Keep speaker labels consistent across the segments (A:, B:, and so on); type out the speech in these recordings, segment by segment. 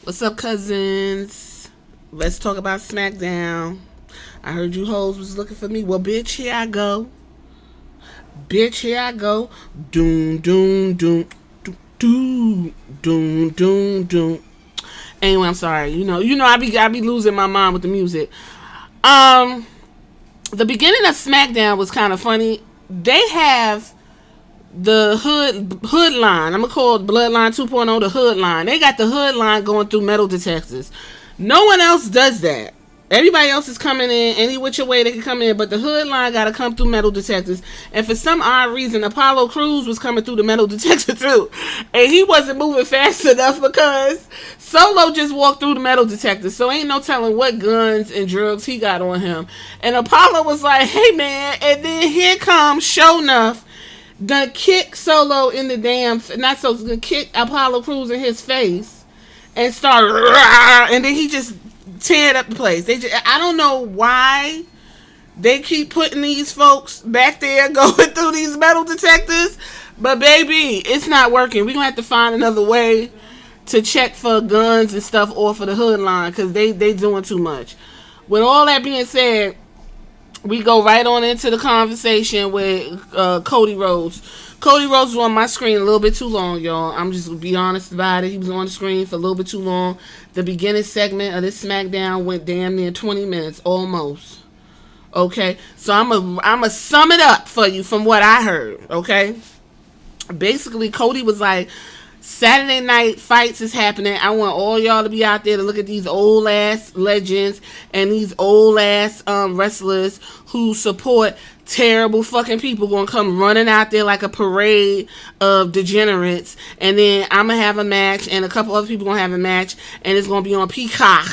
A: What's up, cousins? Let's talk about Smackdown. I heard you hoes was looking for me. Well, bitch, here I go. Bitch, here I go. Doom, doom, doom, doom, doom, doom, doom. Anyway, I'm sorry. I be losing my mind with the music. Um, the beginning of Smackdown was kind of funny. They have the hood line. I'm gonna call it Bloodline 2.0 the hood line. They got the hood line going through metal detectors. No one else does that. Everybody else is coming in any which way they can come in, but the hood line got to come through metal detectors. And for some odd reason, Apollo Crews was coming through the metal detector too, and he wasn't moving fast enough because Solo just walked through the metal detector. So ain't no telling what guns and drugs he got on him. And Apollo was like, "Hey man," and then here comes Show Enough gonna kick Solo in the damn, not so gonna kick Apollo Crews in his face and start, and then he just tearing up the place. I don't know why they keep putting these folks back there going through these metal detectors, but baby, it's not working. We're gonna have to find another way to check for guns and stuff off of the hood line because they doing too much. With all that being said, we go right on into the conversation with Cody Rhodes. Cody Rhodes was on my screen a little bit too long, y'all. I'm just gonna be honest about it. He was on the screen for a little bit too long. The beginning segment of this SmackDown went damn near 20 minutes, almost. Okay, so I'm a sum it up for you from what I heard. Okay, basically Cody was like, Saturday night fights is happening. I want all y'all to be out there to look at these old ass legends and these old ass wrestlers who support terrible fucking people gonna come running out there like a parade of degenerates, and then I'm gonna have a match and a couple other people gonna have a match and it's gonna be on Peacock.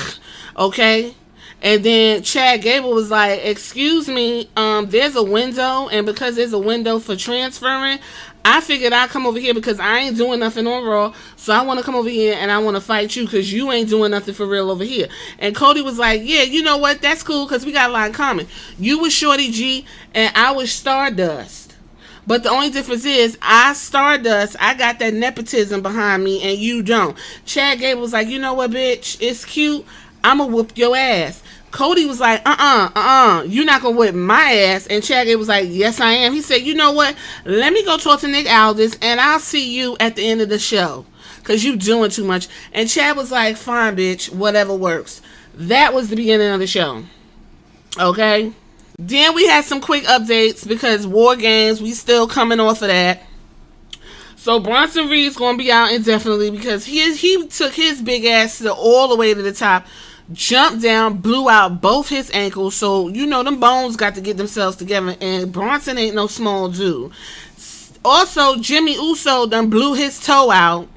A: Okay, and then Chad Gable was like, excuse me, there's a window, and because there's a window for transferring, I figured I'd come over here because I ain't doing nothing on Raw, so I want to come over here and I want to fight you because you ain't doing nothing for real over here. And Cody was like, yeah, you know what, that's cool because we got a lot in common. You was Shorty G and I was Stardust. But the only difference is, I got that nepotism behind me and you don't. Chad Gable was like, you know what, bitch, it's cute, I'ma whoop your ass. Cody was like, you're not gonna whip my ass. And Chad Gable was like, yes, I am. He said, you know what? Let me go talk to Nick Aldis, and I'll see you at the end of the show, cause you doing too much. And Chad was like, fine, bitch, whatever works. That was the beginning of the show. Okay. Then we had some quick updates because War Games, we still coming off of that. So Bronson Reed's gonna be out indefinitely because he took his big ass all the way to the top, jumped down, blew out both his ankles. So, them bones got to get themselves together. And Bronson ain't no small dude. Also, Jimmy Uso done blew his toe out.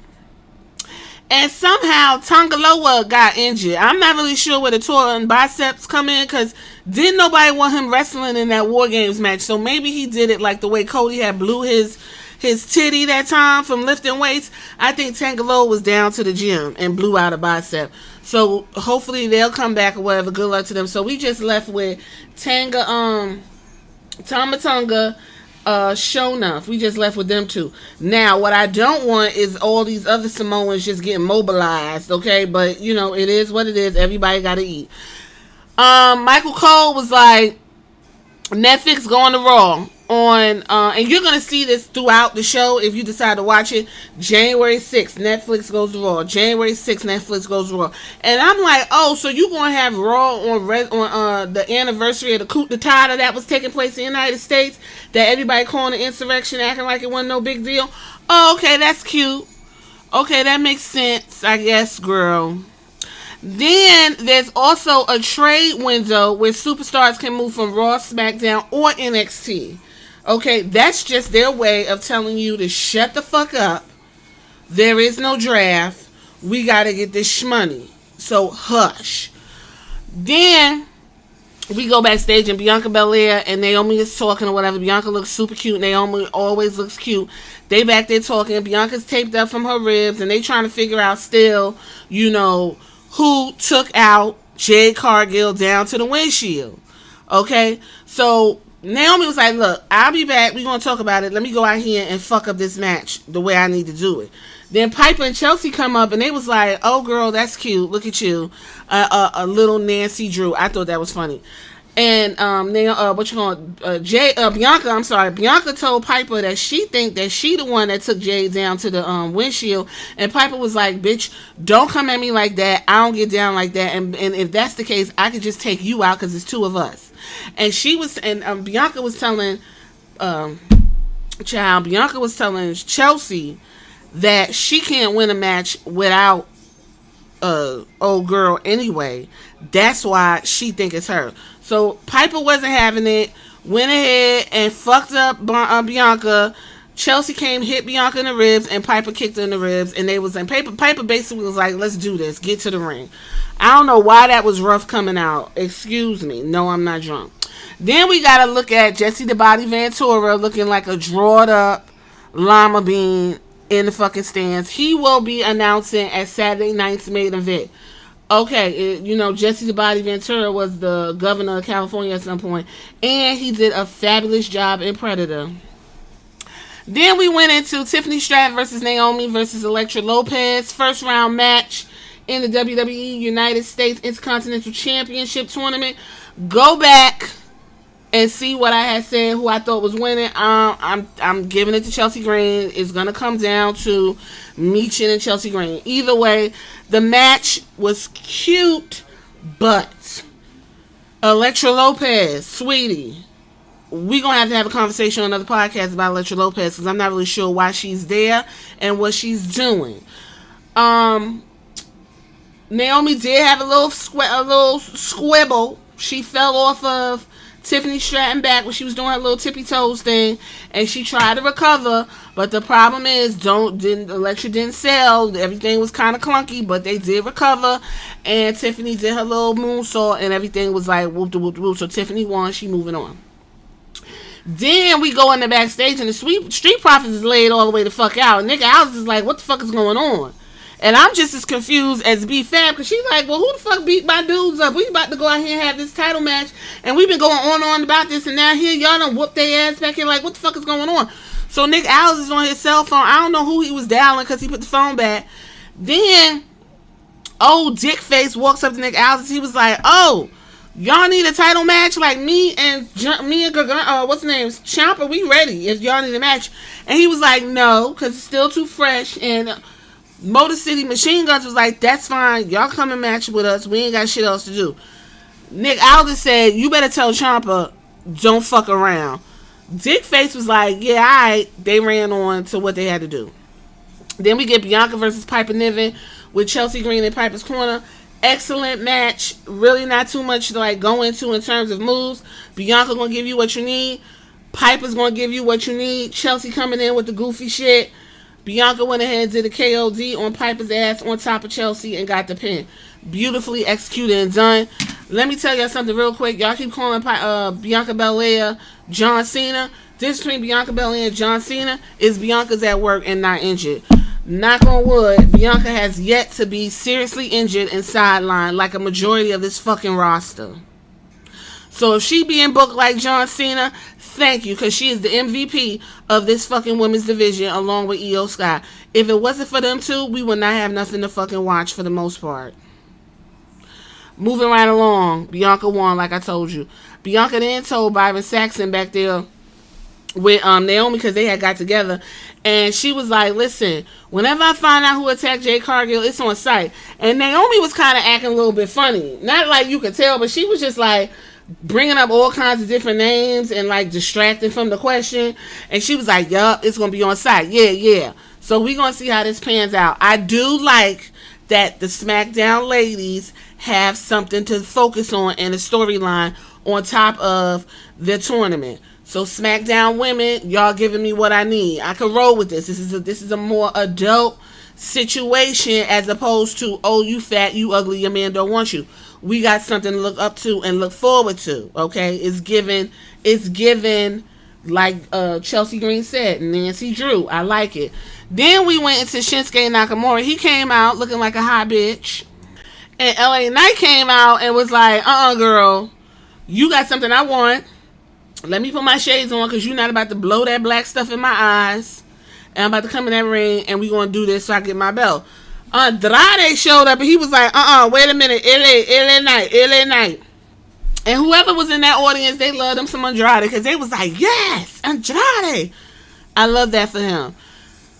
A: And somehow Tangaloa got injured. I'm not really sure where the torn biceps come in because didn't nobody want him wrestling in that War Games match. So maybe he did it like the way Cody had blew his titty that time from lifting weights. I think Tangaloa was down to the gym and blew out a bicep. So hopefully they'll come back or whatever. Good luck to them. So we just left with Tamatonga, Show Enough. We just left with them two. Now, what I don't want is all these other Samoans just getting mobilized, okay? But, it is what it is. Everybody got to eat. Michael Cole was like, Netflix going to Raw on, and you're going to see this throughout the show if you decide to watch it. January 6th, Netflix goes to Raw. January 6th, Netflix goes to Raw. And I'm like, oh, so you going to have Raw on the anniversary of the coup d'etat that was taking place in the United States that everybody calling an insurrection, acting like it wasn't no big deal? Oh, okay, that's cute. Okay, that makes sense, I guess, girl. Then there's also a trade window where superstars can move from Raw, SmackDown, or NXT. Okay, that's just their way of telling you to shut the fuck up. There is no draft. We gotta get this shmoney. So hush. Then we go backstage and Bianca Belair and Naomi is talking or whatever. Bianca looks super cute. Naomi always looks cute. They back there talking. Bianca's taped up from her ribs and they trying to figure out still, who took out Jade Cargill down to the windshield. Okay? So Naomi was like, look, I'll be back. We're going to talk about it. Let me go out here and fuck up this match the way I need to do it. Then Piper and Chelsea come up and they was like, "Oh girl, that's cute. Look at you, a little Nancy Drew." I thought that was funny. And they Bianca. I'm sorry, Bianca told Piper that she think that she the one that took Jade down to the windshield, and Piper was like, "Bitch, don't come at me like that. I don't get down like that. And if that's the case, I could just take you out because it's two of us." And Bianca was telling, Bianca was telling Chelsea that she can't win a match without old girl anyway. That's why she think it's her. So Piper wasn't having it, went ahead and fucked up Bianca. Chelsea came, hit Bianca in the ribs, and Piper kicked her in the ribs, and they was in Piper basically was like, "Let's do this, get to the ring." I don't know why that was rough coming out. Excuse me. No, I'm not drunk. Then we gotta look at Jesse the Body Ventura looking like a drawed up llama bean in the fucking stands. He will be announcing at Saturday night's main event. Okay, Jesse the Body Ventura was the governor of California at some point, and he did a fabulous job in Predator. Then we went into Tiffany Stratton versus Naomi versus Elektra Lopez, first round match in the WWE United States Intercontinental Championship tournament. Go back and see what I had said, who I thought was winning. I'm giving it to Chelsea Green. It's gonna come down to Michin and Chelsea Green. Either way, the match was cute, but Elektra Lopez, sweetie, we're gonna have a conversation on another podcast about Elektra Lopez because I'm not really sure why she's there and what she's doing. Naomi did have a little squibble. She fell off of Tiffany Stratton back when she was doing her little tippy toes thing, and she tried to recover, but the problem is Elektra didn't sell. Everything was kind of clunky, but they did recover, and Tiffany did her little moonsault, and everything was like whoop de whoop de whoop. So Tiffany won. She moving on. Then we go in the backstage, and the Street Profits is laid all the way the fuck out. Nick Aldis is like, "What the fuck is going on?" And I'm just as confused as B-Fab, because she's like, "Well, who the fuck beat my dudes up? We about to go out here and have this title match, and we've been going on and on about this, and now here y'all done whoop their ass back here. Like, what the fuck is going on?" So Nick Aldis is on his cell phone. I don't know who he was dialing because he put the phone back. Then old dick face walks up to Nick Aldis. He was like, "Oh, y'all need a title match? Like me and what's the name? Ciampa, we ready if y'all need a match." And he was like, "No, because it's still too fresh." And Motor City Machine Guns was like, "That's fine. Y'all come and match with us. We ain't got shit else to do." Nick Aldis said, "You better tell Ciampa, don't fuck around." Dick Face was like, "Yeah, alright." They ran on to what they had to do. Then we get Bianca versus Piper Niven with Chelsea Green in Piper's corner. Excellent match. Really not too much to like go into in terms of moves. Bianca gonna give you what you need. Piper's gonna give you what you need. Chelsea coming in with the goofy shit. Bianca went ahead and did a KOD on Piper's ass on top of Chelsea and got the pin. Beautifully executed and done. Let me tell y'all something real quick. Y'all keep calling Bianca Belair John Cena. Difference between Bianca Belair and John Cena is Bianca's at work and not injured. Knock on wood, Bianca has yet to be seriously injured and sidelined like a majority of this fucking roster. So if she being booked like John Cena, thank you, because she is the MVP of this fucking women's division along with Io Sky. If it wasn't for them two, we would not have nothing to fucking watch for the most part. Moving right along, Bianca won like I told you. Bianca then told Byron Saxon back there with Naomi, because they had got together, and she was like, "Listen, whenever I find out who attacked Jade Cargill, it's on site." And Naomi was kind of acting a little bit funny, not like you could tell, but she was just like bringing up all kinds of different names and like distracting from the question. And she was like, "Yup, it's gonna be on site." Yeah. So we gonna see how this pans out. I do like that the Smackdown ladies have something to focus on in the storyline on top of the tournament. So SmackDown women, y'all giving me what I need. I can roll with this. This is a more adult situation as opposed to, "Oh, you fat, you ugly, your man don't want you." We got something to look up to and look forward to. Okay, it's given like Chelsea Green said, Nancy Drew. I like it. Then we went into Shinsuke Nakamura. He came out looking like a hot bitch, and LA Knight came out and was like, "Girl, you got something I want. Let me put my shades on because you're not about to blow that black stuff in my eyes." and I'm about to come in that ring, and we gonna do this so I get my belt. Andrade showed up, and he was like, wait a minute, LA Knight. And whoever was in that audience, they loved him some Andrade, because they was like, yes, Andrade. I love that for him.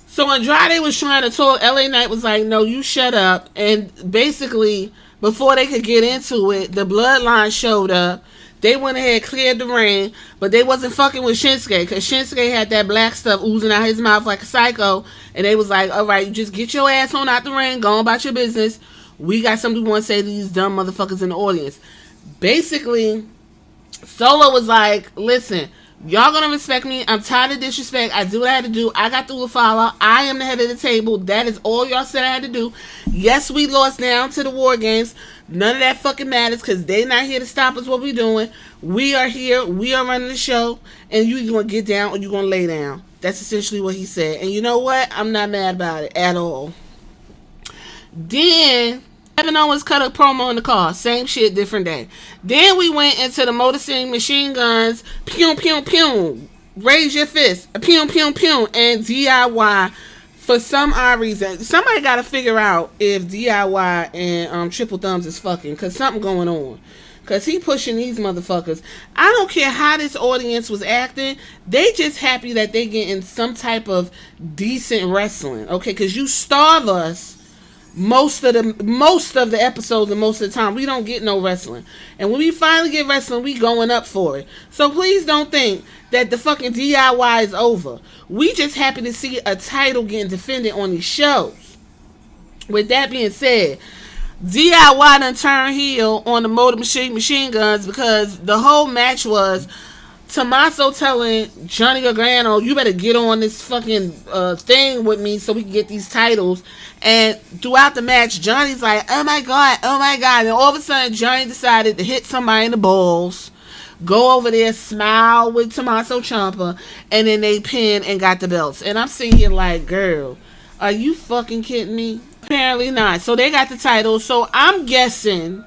A: So Andrade was trying to talk. LA Knight was like, no, you shut up. And basically, before they could get into it, the Bloodline showed up. They went ahead, cleared the ring, but they wasn't fucking with Shinsuke, because Shinsuke had that black stuff oozing out his mouth like a psycho, and they was like, all right, you just get your ass on out the ring, go on about your business. We got something we want to say to these dumb motherfuckers in the audience. Basically, Solo was like, listen, y'all gonna respect me. I'm tired of disrespect. I do what I had to do. I got through the follow. I am the head of the table. That is all y'all said I had to do. Yes, we lost down to the War Games. None of that fucking matters, because they not here to stop us what we doing. We are here. We are running the show. And you either gonna get down or you gonna lay down. That's essentially what he said. And you know what? I'm not mad about it at all. Then Kevin Owens cut a promo in the car. Same shit, different day. Then we went into the Motor City Machine Guns. Pew, pew, pew. Raise your fist. Pew, pew, pew. And DIY. For some odd reason, somebody got to figure out if DIY and Triple Thumbs is fucking, because something going on. Because he pushing these motherfuckers. I don't care how this audience was acting. They just happy that they getting some type of decent wrestling. Okay, because you starve us most of the episodes and most of the time. We don't get no wrestling. And when we finally get wrestling, we going up for it. So please don't think that the fucking DIY is over. We just happy to see a title getting defended on these shows. With that being said, DIY done turned heel on the Motor Machine Guns, because the whole match was Tommaso telling Johnny Gargano, you better get on this fucking thing with me so we can get these titles. And throughout the match, Johnny's like, oh my god. And all of a sudden, Johnny decided to hit somebody in the balls, go over there, smile with Tommaso Ciampa, and then they pin and got the belts. And I'm sitting here like, girl, are you fucking kidding me? Apparently not. So they got the titles. So I'm guessing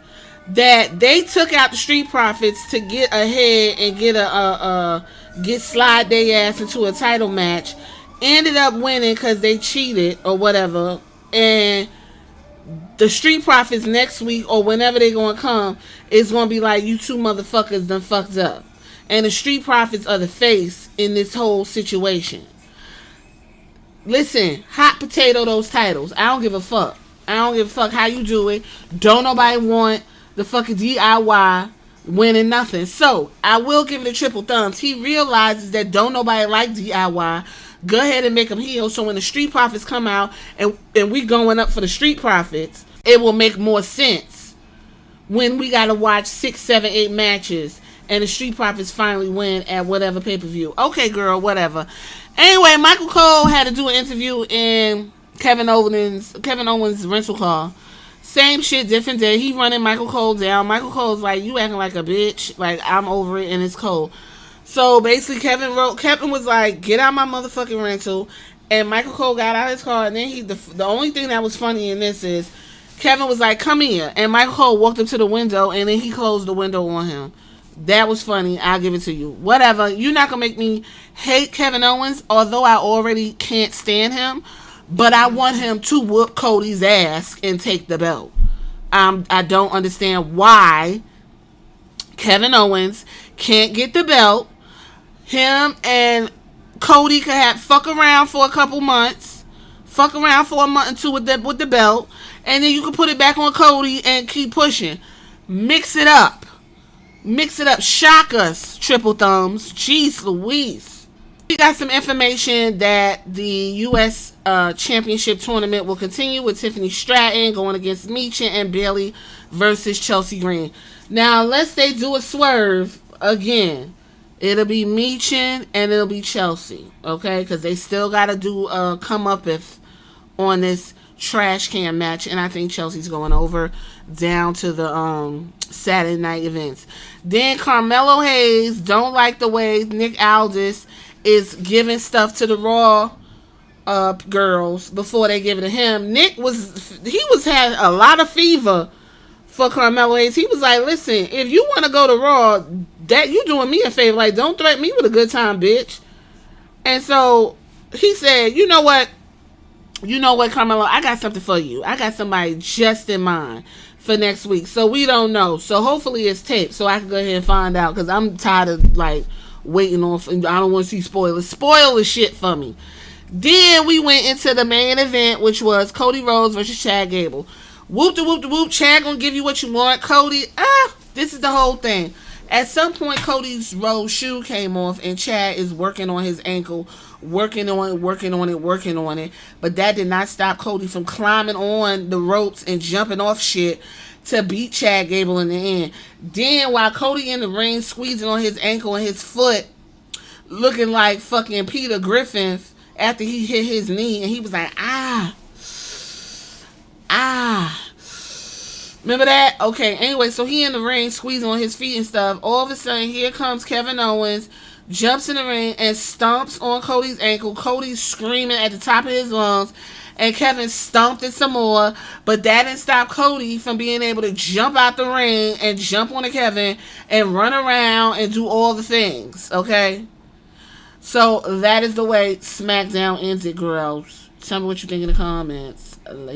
A: that they took out the Street Profits to get ahead and get slide their ass into a title match. Ended up winning because they cheated or whatever. And the Street Profits next week or whenever they gonna come is gonna be like, you two motherfuckers done fucked up. And the Street Profits are the face in this whole situation. Listen, hot potato those titles. I don't give a fuck. I don't give a fuck how you do it. Don't nobody want the fucking DIY winning nothing. So I will give it a Triple Thumbs. He realizes that don't nobody like DIY. Go ahead and make them heel. So when the Street Profits come out and we going up for the Street Profits, it will make more sense when we gotta watch 6, 7, 8 matches and the Street Profits finally win at whatever pay-per-view. Okay, girl, whatever. Anyway, Michael Cole had to do an interview in Kevin Owens' rental car. Same shit, different day. He running Michael Cole down. Michael Cole's like, you acting like a bitch. Like, I'm over it and it's cold. So basically, Kevin was like, get out my motherfucking rental. And Michael Cole got out of his car. And then the only thing that was funny in this is Kevin was like, come here. And Michael Cole walked up to the window and then he closed the window on him. That was funny. I'll give it to you. Whatever. You're not going to make me hate Kevin Owens, although I already can't stand him. But I want him to whoop Cody's ass and take the belt. I don't understand why Kevin Owens can't get the belt. Him and Cody could fuck around for a couple months. Fuck around for a month or two with the belt. And then you can put it back on Cody and keep pushing. Mix it up. Shock us, Triple Thumbs. Jeez Louise. We got some information that the U.S. Championship tournament will continue with Tiffany Stratton going against Michin and Bayley versus Chelsea Green. Now, unless they do a swerve again, it'll be Michin and it'll be Chelsea, okay? Because they still got to do a come-up-if on this trash can match, and I think Chelsea's going over down to the Saturday night events. Then Carmelo Hayes don't like the way Nick Aldis is giving stuff to the Raw girls before they give it to him. Nick had a lot of fever for Carmelo Hayes. He was like, listen, if you want to go to Raw, that you doing me a favor. Like, don't threaten me with a good time, bitch. And so he said, you know what? You know what, Carmelo? I got something for you. I got somebody just in mind for next week. So we don't know. So hopefully it's taped so I can go ahead and find out because I'm tired of like waiting on. I don't want to see spoilers. Spoil the shit for me. Then we went into the main event, which was Cody Rhodes versus Chad Gable. Whoop de whoop de whoop. Chad gonna give you what you want. Cody, this is the whole thing. At some point, Cody's Rhodes shoe came off, and Chad is working on his ankle, working on it. But that did not stop Cody from climbing on the ropes and jumping off shit to beat Chad Gable in the end. Then, while Cody in the ring squeezing on his ankle and his foot, looking like fucking Peter Griffin after he hit his knee, and he was like, ah. Remember that? Okay, anyway, so he in the ring squeezing on his feet and stuff. All of a sudden, here comes Kevin Owens, jumps in the ring and stomps on Cody's ankle. Cody's screaming at the top of his lungs, and Kevin stomped it some more, but that didn't stop Cody from being able to jump out the ring and jump on Kevin and run around and do all the things, okay? So that is the way SmackDown ends it, girls. Tell me what you think in the comments. Later.